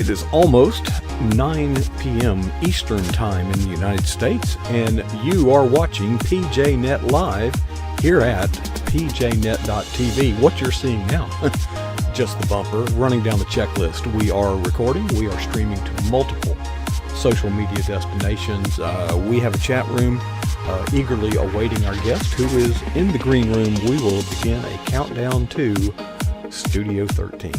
It is almost 9 p.m. Eastern Time in the United States, and you are watching PJNet Live here at pjnet.tv. What you're seeing now, just the bumper, running down the checklist. We are recording, we are streaming to multiple social media destinations. We have a chat room eagerly awaiting our guest who is in the green room. We will begin a countdown to Studio 13.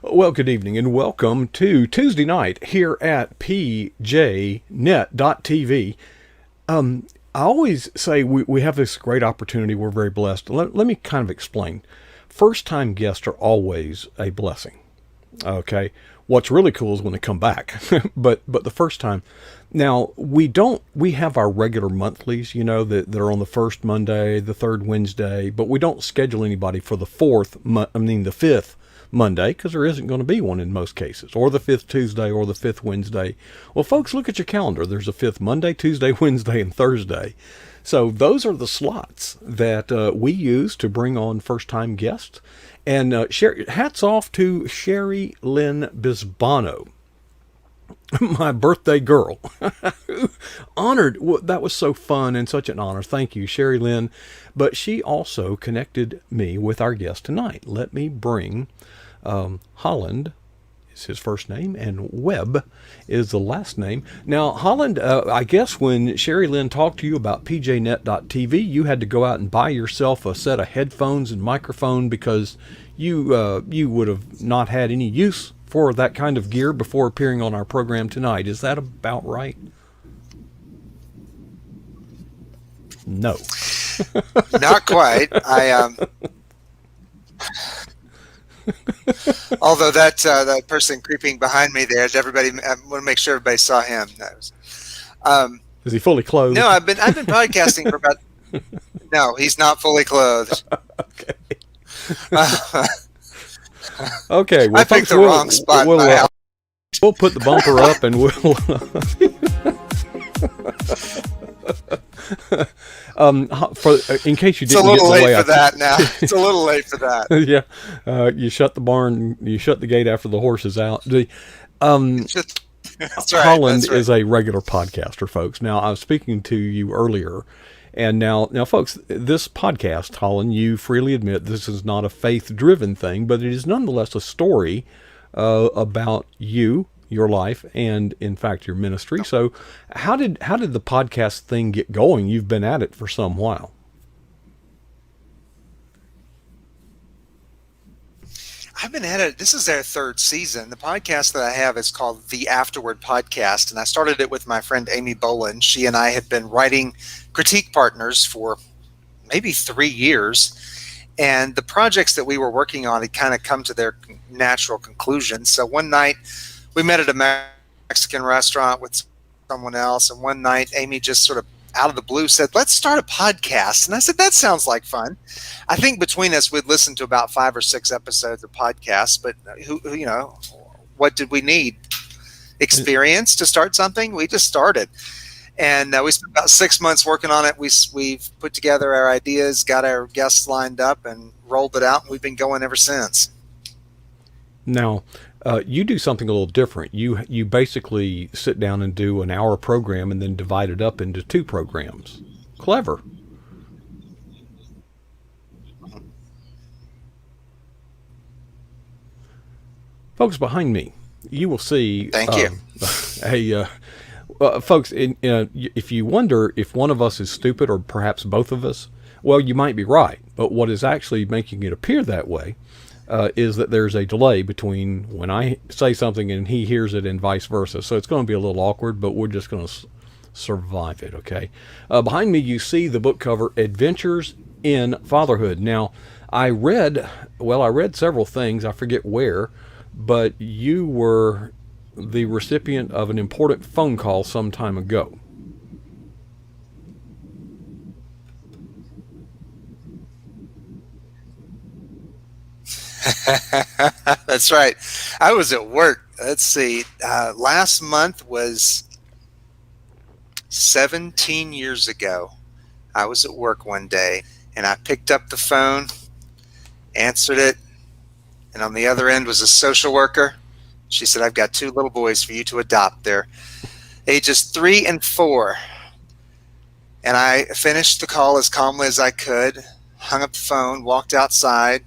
Well, good evening and welcome to Tuesday night here at pjnet.tv. I always say we have this great opportunity. We're very blessed. Let me kind of explain. First-time guests are always a blessing. Okay. What's really cool is when they come back, but the first time. Now, we have our regular monthlies, that are on the first Monday, the third Wednesday, but we don't schedule anybody for the the fifth Monday, because there isn't going to be one in most cases, or the fifth Tuesday or the fifth Wednesday. Well, folks, look at your calendar. There's a fifth Monday, Tuesday, Wednesday, and Thursday. So those are the slots that we use to bring on first-time guests. And hats off to Sherry Lynn Bisbano, my birthday girl. Honored. That was so fun and such an honor. Thank you, Sherry Lynn. But she also connected me with our guest tonight. Let me bring Holland is his first name, and Webb is the last name. Now, Holland, I guess when Sherry Lynn talked to you about pjnet.tv, you had to go out and buy yourself a set of headphones and microphone because you would have not had any use for that kind of gear before appearing on our program tonight. Is that about right? No. Not quite. Although that person creeping behind me there, I want to make sure everybody saw him. Is he fully clothed? No, I've been podcasting for about. No, he's not fully clothed. Okay. Okay. Well, I picked the wrong spot. We'll put the bumper up and in case you didn't get the way for that now. It's a little late for that. Yeah. You shut the barn, you shut the gate after the horse is out. That's right. Holland is a regular podcaster, folks. Now, I was speaking to you earlier, and now, folks, this podcast, Holland, you freely admit this is not a faith-driven thing, but it is nonetheless a story about you, your life, and in fact your ministry. So how did the podcast thing get going? You've been at it for some while. I've been at it. This is their third season. The podcast that I have is called the Afterward Podcast, and I started it with my friend Amy Boland. She and I had been writing critique partners for maybe 3 years, and the projects that we were working on had kind of come to their natural conclusion. So one night we met at a Mexican restaurant with someone else, and one night Amy just sort of out of the blue said, "Let's start a podcast." And I said, "That sounds like fun." I think between us, we'd listened to about 5 or 6 episodes of podcasts, but what did we need? Experience to start something? We just started. And we spent about 6 months working on it. We've put together our ideas, got our guests lined up, and rolled it out, and we've been going ever since. Now, you do something a little different. You basically sit down and do an hour program and then divide it up into 2 programs. Clever. Folks behind me, you will see. Thank you. Folks, if you wonder if one of us is stupid or perhaps both of us, well, you might be right. But what is actually making it appear that way is that there's a delay between when I say something and he hears it and vice versa. So it's going to be a little awkward, but we're just going to survive it, okay? Behind me, you see the book cover, Adventures in Fatherhood. Now, I read several things, I forget where, but you were the recipient of an important phone call some time ago. That's right. I was at work. Let's see. Last month was 17 years ago. I was at work one day, And I picked up the phone, answered it, and on the other end was a social worker. She said, "I've got two little boys for you to adopt. They're ages 3 and 4." And I finished the call as calmly as I could, hung up the phone, walked outside.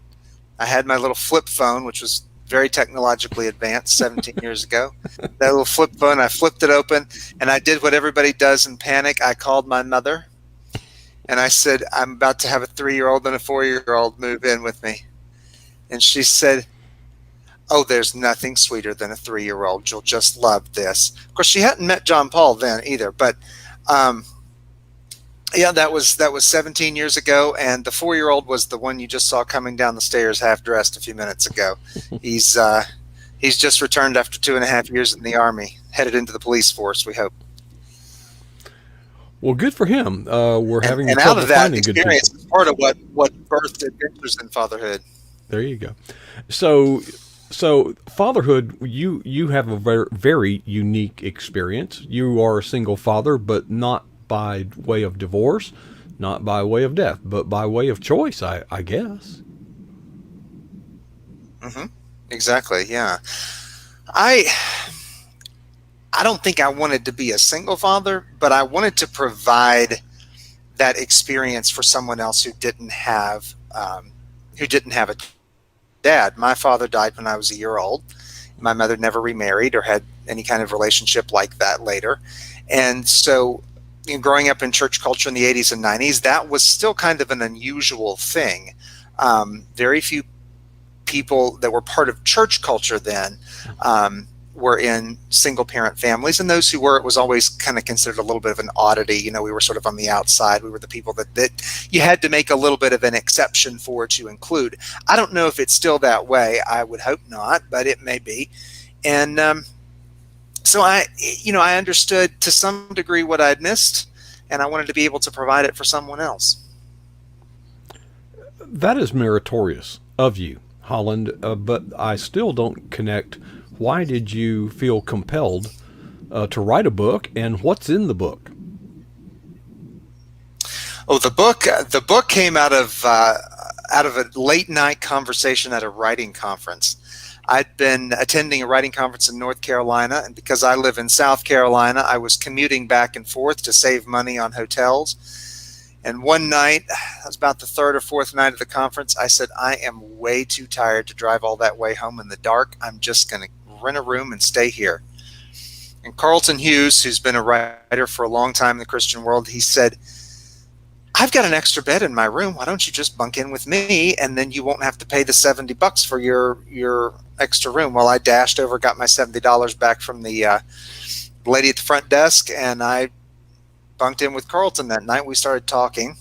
I had my little flip phone, which was very technologically advanced 17 years ago. That little flip phone, I flipped it open, and I did what everybody does in panic. I called my mother, and I said, "I'm about to have a 3-year-old and a 4-year-old move in with me." And she said, "Oh, there's nothing sweeter than a 3-year-old. You'll just love this." Of course, she hadn't met John Paul then either, but yeah, that was 17 years ago, and the 4-year-old was the one you just saw coming down the stairs half dressed a few minutes ago. He's just returned after 2.5 years in the Army, headed into the police force, we hope. Well, good for him. We're having And out trouble of that finding good experience people. is part of what birthed Adventures in Fatherhood. There you go. So fatherhood, you have a very, very unique experience. You are a single father, but not by way of divorce, not by way of death, but by way of choice, I guess. Hmm. Exactly. Yeah. I don't think I wanted to be a single father, but I wanted to provide that experience for someone else who didn't have a dad. My father died when I was a year old. My mother never remarried or had any kind of relationship like that later. And so, growing up in church culture in the 80s and 90s, that was still kind of an unusual thing. Very few people that were part of church culture then were in single parent families, and those who were, it was always kind of considered a little bit of an oddity. We were sort of on the outside. We were the people that you had to make a little bit of an exception for to include. I don't know if it's still that way. I would hope not, but it may be. And so I understood to some degree what I'd missed, and I wanted to be able to provide it for someone else. That is meritorious of you, Holland, but I still don't connect. Why did you feel compelled to write a book, and what's in the book? Oh, the book came out of a late night conversation at a writing conference. I'd been attending a writing conference in North Carolina, and because I live in South Carolina, I was commuting back and forth to save money on hotels. And one night, it was about the third or fourth night of the conference, I said, "I am way too tired to drive all that way home in the dark. I'm just going to rent a room and stay here." And Carlton Hughes, who's been a writer for a long time in the Christian world, he said, "I've got an extra bed in my room. Why don't you just bunk in with me, and then you won't have to pay the $70 for your extra room." Well, I dashed over, got my $70 back from the lady at the front desk, and I bunked in with Carlton that night. We started talking,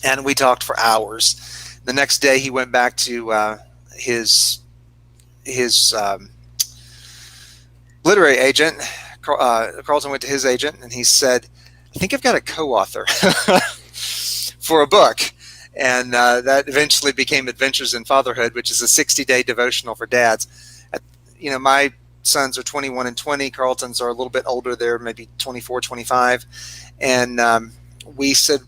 and we talked for hours. The next day, he went back to his literary agent. Carlton went to his agent, and he said, "I think I've got a co-author for a book." And that eventually became Adventures in Fatherhood, which is a 60-day devotional for dads. My sons are 21 and 20. Carlton's are a little bit older. They're maybe 24, 25. And we said,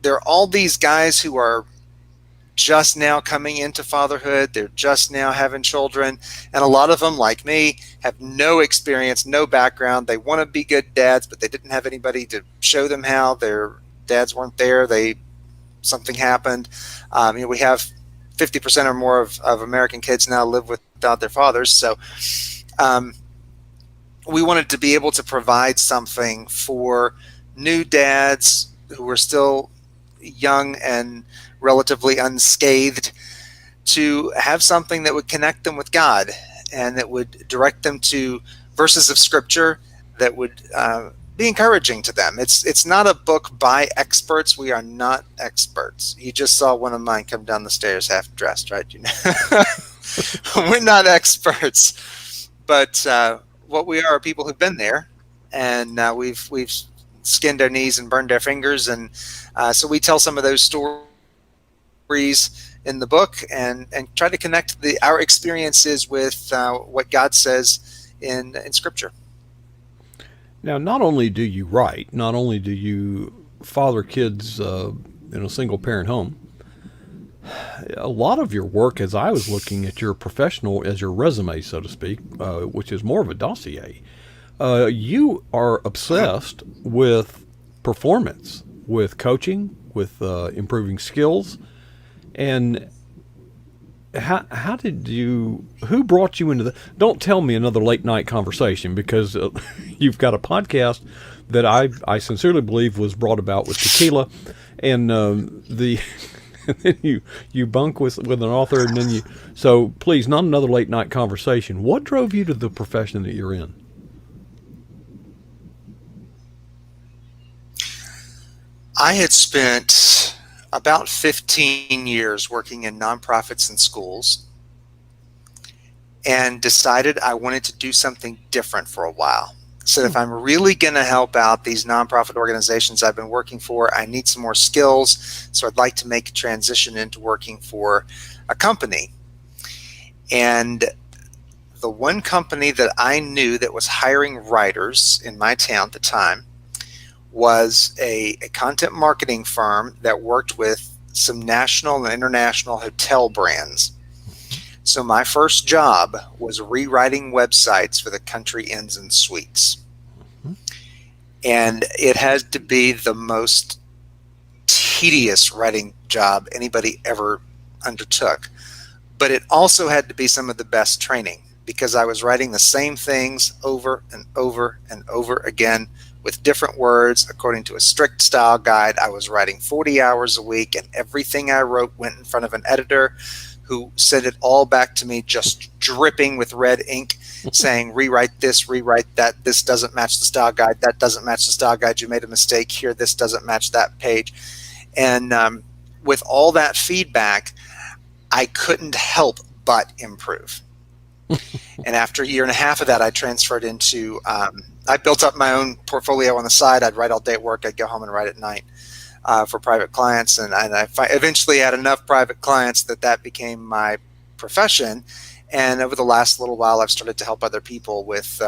there are all these guys who are just now coming into fatherhood. They're just now having children. And a lot of them, like me, have no experience, no background. They want to be good dads, but they didn't have anybody to show them how. Their dads weren't there. Something happened. We have 50% or more of American kids now live without their fathers. So we wanted to be able to provide something for new dads who are still young and relatively unscathed to have something that would connect them with God and that would direct them to verses of Scripture that would be encouraging to them. It's not a book by experts. We are not experts. You just saw one of mine come down the stairs half dressed, right? We're not experts, but what we are people who've been there, and we've skinned our knees and burned our fingers, and so we tell some of those stories in the book and try to connect our experiences with what God says in Scripture. Now, not only do you write, not only do you father kids in a single parent home. A lot of your work, as I was looking at your professional, as your resume, so to speak, which is more of a dossier, you are obsessed with performance, with coaching, with improving skills. And how did you, who brought you into the, don't tell me another late night conversation, because you've got a podcast that I sincerely believe was brought about with tequila, and the and then you bunk with an author, and then so please, not another late night conversation. What drove you to the profession that you're in? I had spent about 15 years working in nonprofits and schools, and decided I wanted to do something different for a while. So if I'm really going to help out these nonprofit organizations I've been working for, I need some more skills. So I'd like to make a transition into working for a company. And the one company that I knew that was hiring writers in my town at the time was a content marketing firm that worked with some national and international hotel brands. So my first job was rewriting websites for the Country Inns and Suites. And it had to be the most tedious writing job anybody ever undertook. But it also had to be some of the best training, because I was writing the same things over and over and over again with different words according to a strict style guide. I was writing 40 hours a week, and everything I wrote went in front of an editor who sent it all back to me just dripping with red ink, saying, rewrite this, rewrite that, this doesn't match the style guide, that doesn't match the style guide, you made a mistake here, this doesn't match that page. And with all that feedback, I couldn't help but improve. And after a year and a half of that, I transferred into, I built up my own portfolio on the side. I'd write all day at work, I'd go home and write at night. For private clients, and I eventually had enough private clients that became my profession. And over the last little while, I've started to help other people with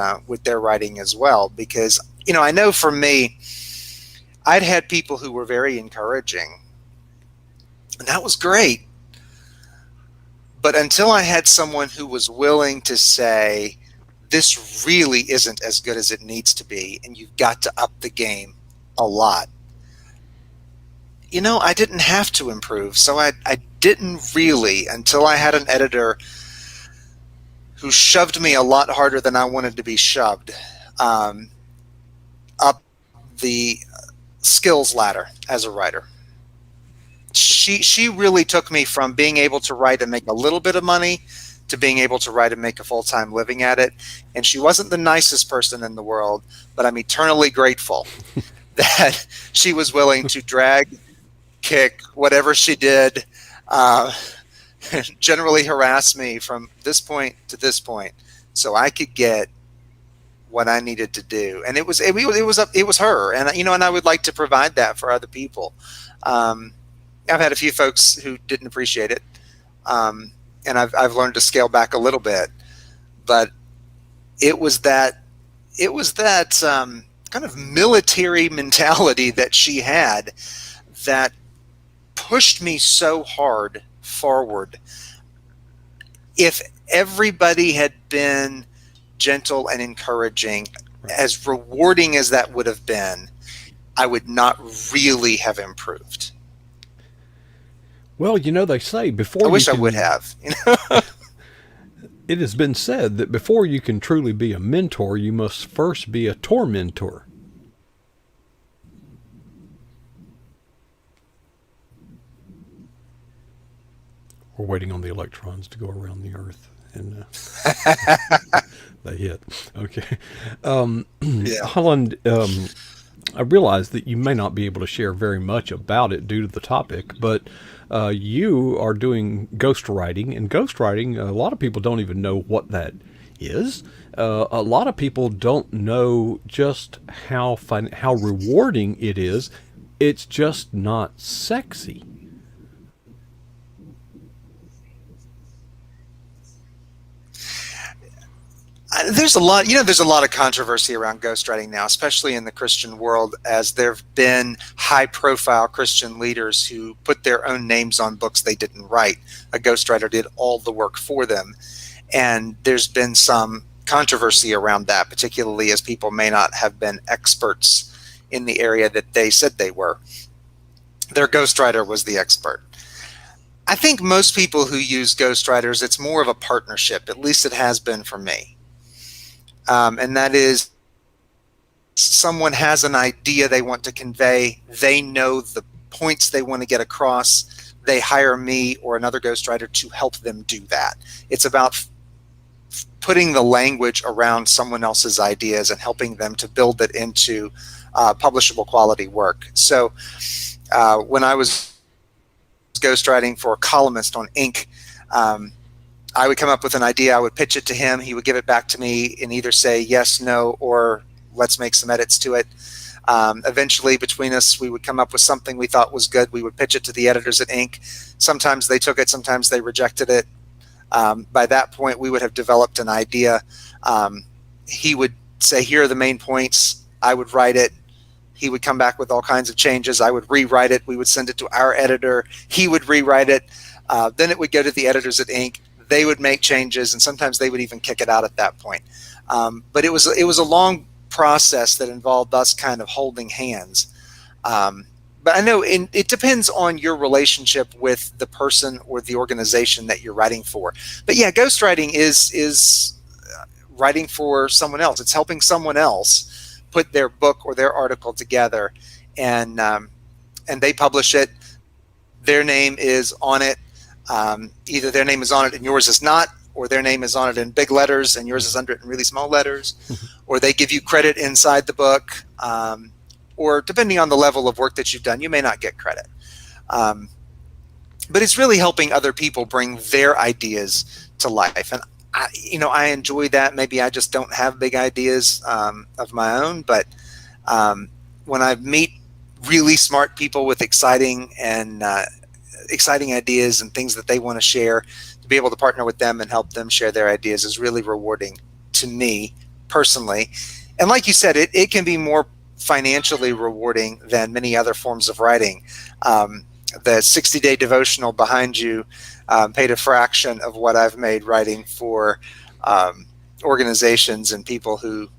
their writing as well, because I know for me, I'd had people who were very encouraging, and that was great. But until I had someone who was willing to say, this really isn't as good as it needs to be, and you've got to up the game a lot. I didn't have to improve. So I didn't really, until I had an editor who shoved me a lot harder than I wanted to be shoved, up the skills ladder as a writer. She really took me from being able to write and make a little bit of money to being able to write and make a full-time living at it. And she wasn't the nicest person in the world, but I'm eternally grateful that she was willing to drag, kick, whatever she did, generally harass me from this point to this point, so I could get what I needed to do. And it was her, and and I would like to provide that for other people. I've had a few folks who didn't appreciate it, and I've learned to scale back a little bit, but it was that kind of military mentality that she had that pushed me so hard forward. If everybody had been gentle and encouraging, as rewarding as that would have been, I would not really have improved. Well, they say before I wish I would have. It has been said that before you can truly be a mentor, you must first be a tormentor. We're waiting on the electrons to go around the Earth, and they hit. Okay. Yeah. Holland, I realize that you may not be able to share very much about it due to the topic, but you are doing ghostwriting, and ghostwriting, a lot of people don't even know what that is. A lot of people don't know just how rewarding it is. It's just not sexy. There's a lot, there's a lot of controversy around ghostwriting now, especially in the Christian world, as there have been high-profile Christian leaders who put their own names on books they didn't write. A ghostwriter did all the work for them, and there's been some controversy around that, particularly as people may not have been experts in the area that they said they were. Their ghostwriter was the expert. I think most people who use ghostwriters, it's more of a partnership. At least it has been for me. And that is, someone has an idea they want to convey. They know the points they want to get across. They hire me or another ghostwriter to help them do that. It's about putting the language around someone else's ideas and helping them to build it into publishable quality work. So when I was ghostwriting for a columnist on Inc., I would come up with an idea, I would pitch it to him, he would give it back to me and either say yes, no, or let's make some edits to it. Eventually, between us, we would come up with something we thought was good. We would pitch it to the editors at Inc. Sometimes they took it, sometimes they rejected it. By that point, we would have developed an idea. He would say, here are the main points. I would write it. He would come back with all kinds of changes. I would rewrite it. We would send it to our editor. He would rewrite it. Then it would go to the editors at Inc. They would make changes, and sometimes they would even kick it out at that point. But it was a long process that involved us kind of holding hands. But I know it depends on your relationship with the person or the organization that you're writing for. But yeah, ghostwriting is writing for someone else. It's helping someone else put their book or their article together, and they publish it. Their name is on it. Either their name is on it and yours is not, or their name is on it in big letters and yours is under it in really small letters, or they give you credit inside the book, or depending on the level of work that you've done, you may not get credit. But it's really helping other people bring their ideas to life. And I enjoy that. Maybe I just don't have big ideas of my own, but when I meet really smart people with exciting ideas and things that they want to share, to be able to partner with them and help them share their ideas is really rewarding to me personally. And like you said, it can be more financially rewarding than many other forms of writing. The 60-day devotional behind you paid a fraction of what I've made writing for organizations and people who,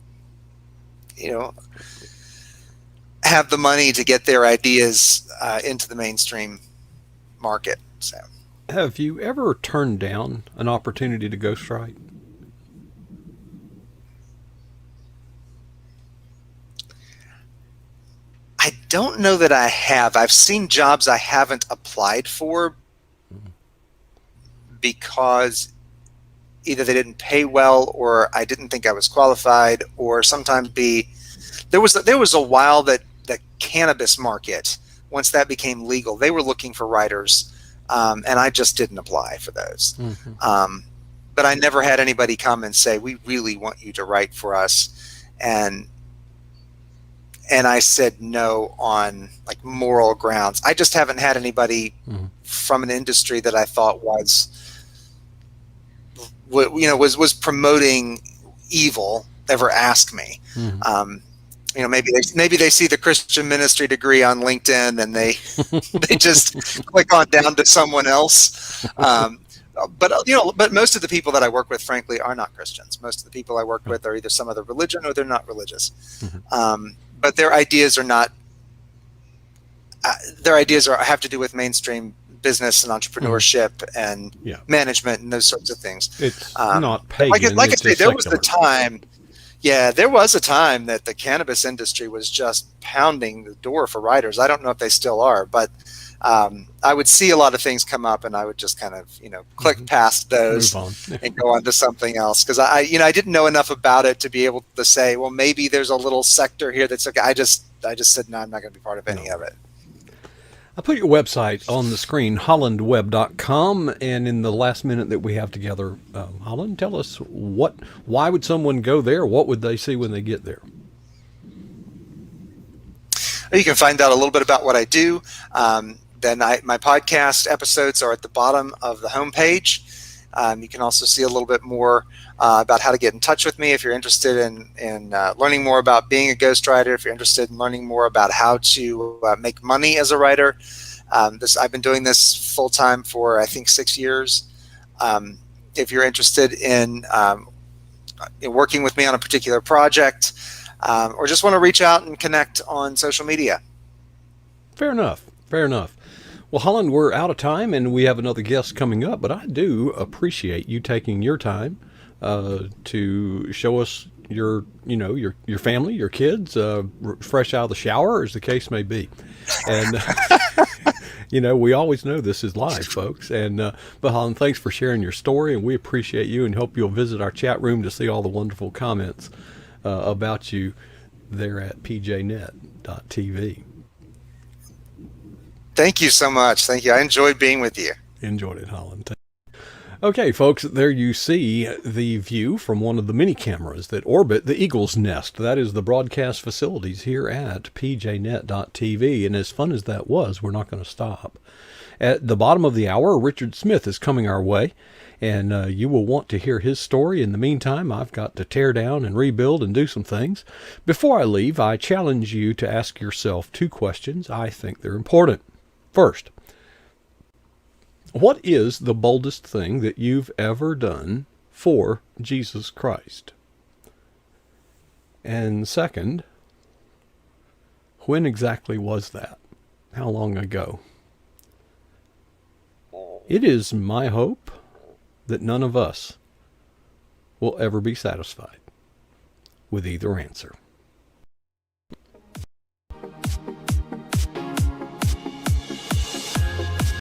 have the money to get their ideas into the mainstream market. So, have you ever turned down an opportunity to ghostwrite? I don't know that I have. I've seen jobs I haven't applied for because either they didn't pay well, or I didn't think I was qualified, or sometimes there was a while that the cannabis market, once that became legal, they were looking for writers, and I just didn't apply for those. Mm-hmm. But I never had anybody come and say, we really want you to write for us. And I said no on like moral grounds. I just haven't had anybody from an industry that I thought was promoting evil ever ask me. Maybe they see the Christian ministry degree on LinkedIn and they just click on down to someone else. But most of the people that I work with, frankly, are not Christians. Most of the people I work with are either some other religion or they're not religious. But their ideas are not. Their ideas have to do with mainstream business and entrepreneurship and management and those sorts of things. It's not pagan. Like I say, there was the time. Yeah, there was a time that the cannabis industry was just pounding the door for writers. I don't know if they still are, but I would see a lot of things come up, and I would just kind of, click past those and go on to something else. Because I didn't know enough about it to be able to say, well, maybe there's a little sector here that's okay. I just said, no, I'm not going to be part of any of it. I put your website on the screen, hollandwebb.com, and in the last minute that we have together, Holland, tell us why would someone go there? What would they see when they get there? You can find out a little bit about what I do. Then my podcast episodes are at the bottom of the homepage. You can also see a little bit more about how to get in touch with me if you're interested in learning more about being a ghostwriter, if you're interested in learning more about how to make money as a writer. I've been doing this full time for I think 6 years. If you're interested in working with me on a particular project, or just want to reach out and connect on social media. Fair enough. Fair enough. Well, Holland, we're out of time and we have another guest coming up, but I do appreciate you taking your time to show us your family, your kids, fresh out of the shower, as the case may be. And we always know this is live, folks. And but Holland, thanks for sharing your story, and we appreciate you and hope you'll visit our chat room to see all the wonderful comments about you there at pjnet.tv. Thank you so much. Thank you. I enjoyed being with you. Enjoyed it, Holland. Okay, folks, there you see the view from one of the many cameras that orbit the Eagle's Nest. That is the broadcast facilities here at pjnet.tv. And as fun as that was, we're not going to stop. At the bottom of the hour, Richard Smith is coming our way, and you will want to hear his story. In the meantime, I've got to tear down and rebuild and do some things. Before I leave, I challenge you to ask yourself 2 questions. I think they're important. First, what is the boldest thing that you've ever done for Jesus Christ? And second, when exactly was that? How long ago? It is my hope that none of us will ever be satisfied with either answer.